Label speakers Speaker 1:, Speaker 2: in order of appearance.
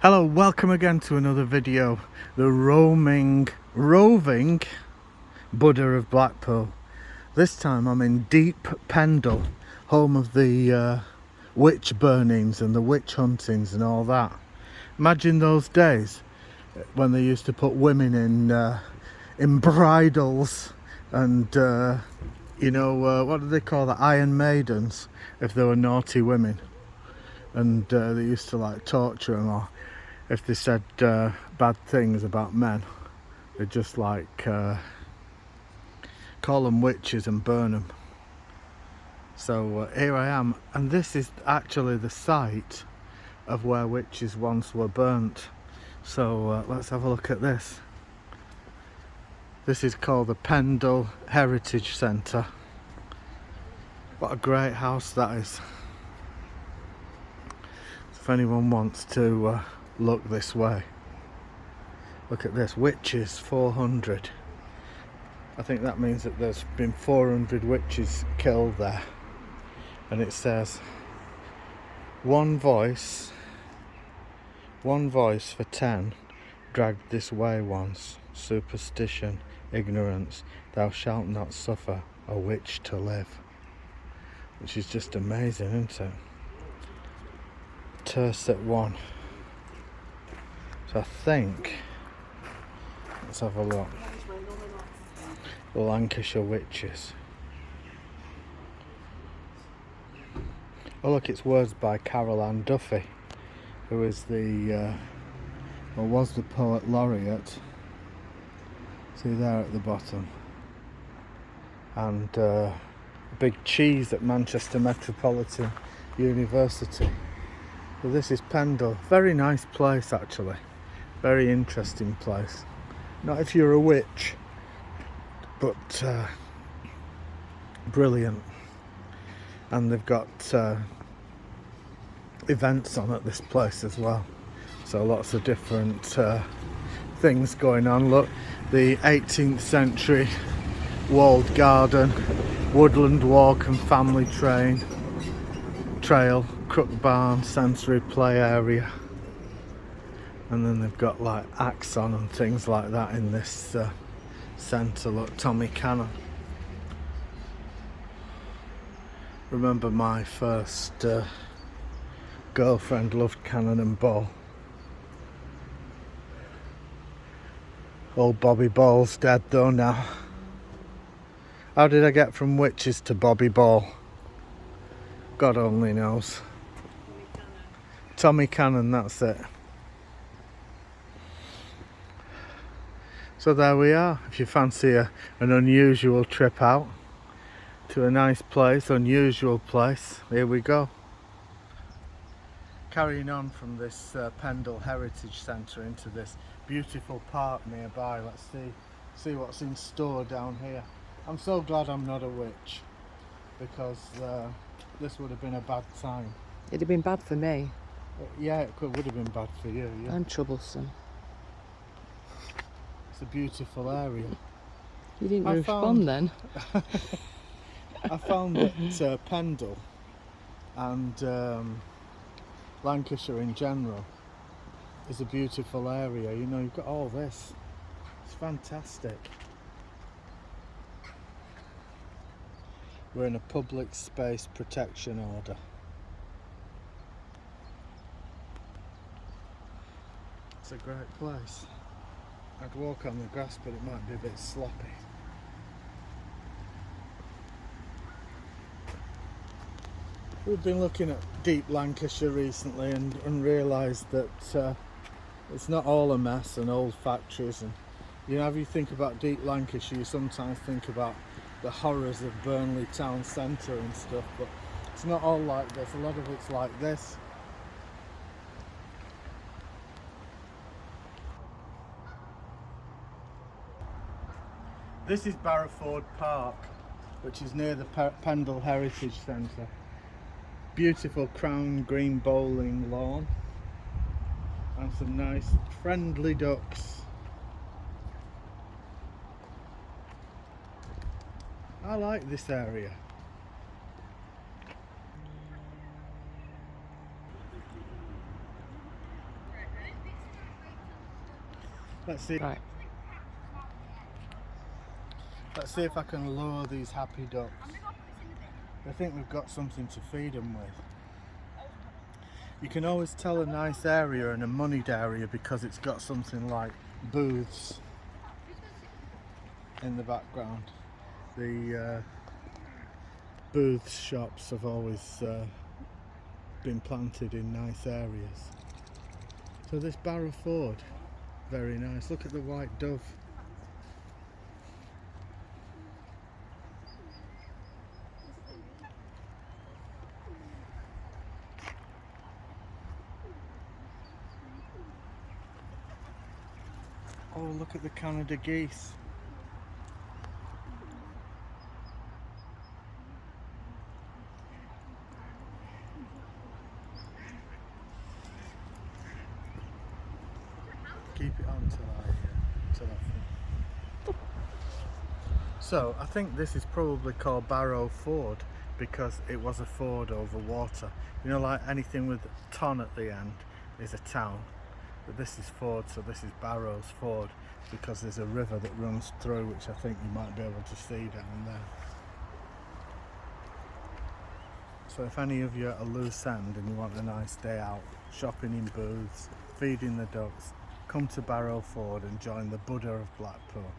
Speaker 1: Hello, welcome again to another video. The roving Buddha of Blackpool. This time I'm in deep Pendle, home of the witch burnings and the witch huntings and all that. Imagine those days when they used to put women in bridles and what do they call that? Iron maidens, if they were naughty women. And they used to like torture them, or if they said bad things about men, they'd just like call them witches and burn them. So here I am, and this is actually the site of where witches once were burnt. So let's have a look at this. This is called the Pendle Heritage Centre. What a great house that is. If anyone wants to look this way, look at this, witches 400. I think that means that there's been 400 witches killed there. And it says, one voice for 10 dragged this way once. Superstition, ignorance, thou shalt not suffer a witch to live. Which is just amazing, isn't it? Terset 1. So I think, let's have a look. The Lancashire witches. Oh look, it's words by Carol Ann Duffy, who is was the poet laureate. See there at the bottom. And a big cheese at Manchester Metropolitan University. So this is Pendle. Very nice place actually. Very interesting place. Not if you're a witch, but brilliant. And they've got events on at this place as well. So lots of different things going on. Look, the 18th century walled garden, woodland walk and family trail, crook barn, sensory play area. And then they've got like axe on and things like that in this centre. Look, Tommy Cannon. Remember my first girlfriend loved cannon and ball. Old Bobby Ball's dead though now. How did I get from witches to Bobby Ball? God only knows. Tommy Cannon, that's it. So there we are. If you fancy an unusual trip out to a nice place, unusual place, here we go. Carrying on from this Pendle Heritage Centre into this beautiful park nearby. Let's see what's in store down here. I'm so glad I'm not a witch, because this would have been a bad time.
Speaker 2: It'd have been bad for me.
Speaker 1: Yeah, it would have been bad for you. Yeah.
Speaker 2: I'm troublesome.
Speaker 1: It's a beautiful area.
Speaker 2: You didn't respond then.
Speaker 1: I found that Pendle and Lancashire in general is a beautiful area. You know, you've got all this. It's fantastic. We're in a public space protection order. It's a great place. I'd walk on the grass, but it might be a bit sloppy. We've been looking at deep Lancashire recently and realised that it's not all a mess and old factories. And you know, if you think about deep Lancashire, you sometimes think about the horrors of Burnley town centre and stuff, but it's not all like this. A lot of it's like this. This is Barrowford Park, which is near the Pendle Heritage Centre. Beautiful crown green bowling lawn and some nice friendly ducks. I like this area. Let's see.
Speaker 2: Right.
Speaker 1: Let's see if I can lure these happy ducks. I think we've got something to feed them with. You can always tell a nice area and a moneyed area because it's got something like booths in the background. The booths shops have always been planted in nice areas. So this Barrowford, very nice. Look at the white dove. Oh, look at the Canada geese. Keep it on till I So I think this is probably called Barrowford because it was a ford over water. You know, like anything with ton at the end is a town. But this is Ford, so this is Barrows Ford because there's a river that runs through, which I think you might be able to see down there. So if any of you are at a loose end and you want a nice day out, shopping in booths, feeding the ducks, come to Barrowford and join the Buddha of Blackpool.